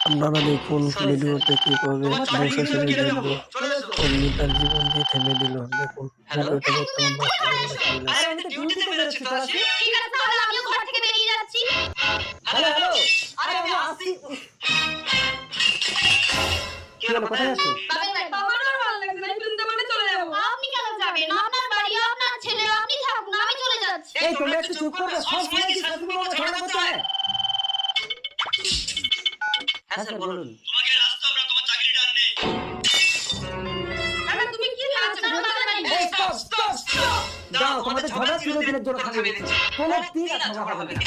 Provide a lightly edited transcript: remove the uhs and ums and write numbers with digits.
আপনারা দেখুন ভিডিওতে কিভাবে বর্ষাশ্রী দেখব অমনি তার জীবন দিয়ে থেমে দিল। দেখুন ভিডিওটা বর্তমান বাস্তবে দেখা মিলে। আরে আমি তো ডিউটিতে বেরোচ্ছি তোর আসি। ঠিক আছে তাহলে আমিও ঘর থেকে বেরিয়ে যাচ্ছি। হ্যালো হ্যালো, আরে আমি আসি। কি হলো, কোথায় যাচ্ছ? বাবার বাড়ি। আমারও আর ভালো লাগছে না, এই বৃন্দাবনে চলে যাবো। আপনি কেন যাবেন? আপনার বাড়ি, আপনার ছেলে, আপনি থাকুন, আমি চলে যাচ্ছি। এই তোমরা একটু চুপ করবে, সব সময় কি শাশুড়ি বলে ঝগড়া করতে হয়? হ্যাঁ স্যার বলুন। তোমাকে রাস্তা আমরা তোমার চাকরিটা আর নেই। দাদা তুমি কি ভাবছো? আপনার বাবার বাড়ি। এই স্টপ স্টপ স্টপ, দাও তোমাদের ঝগড়া চিরদিনের জন্য থামবে। কোনো দিন আর ঝগড়া হবে না।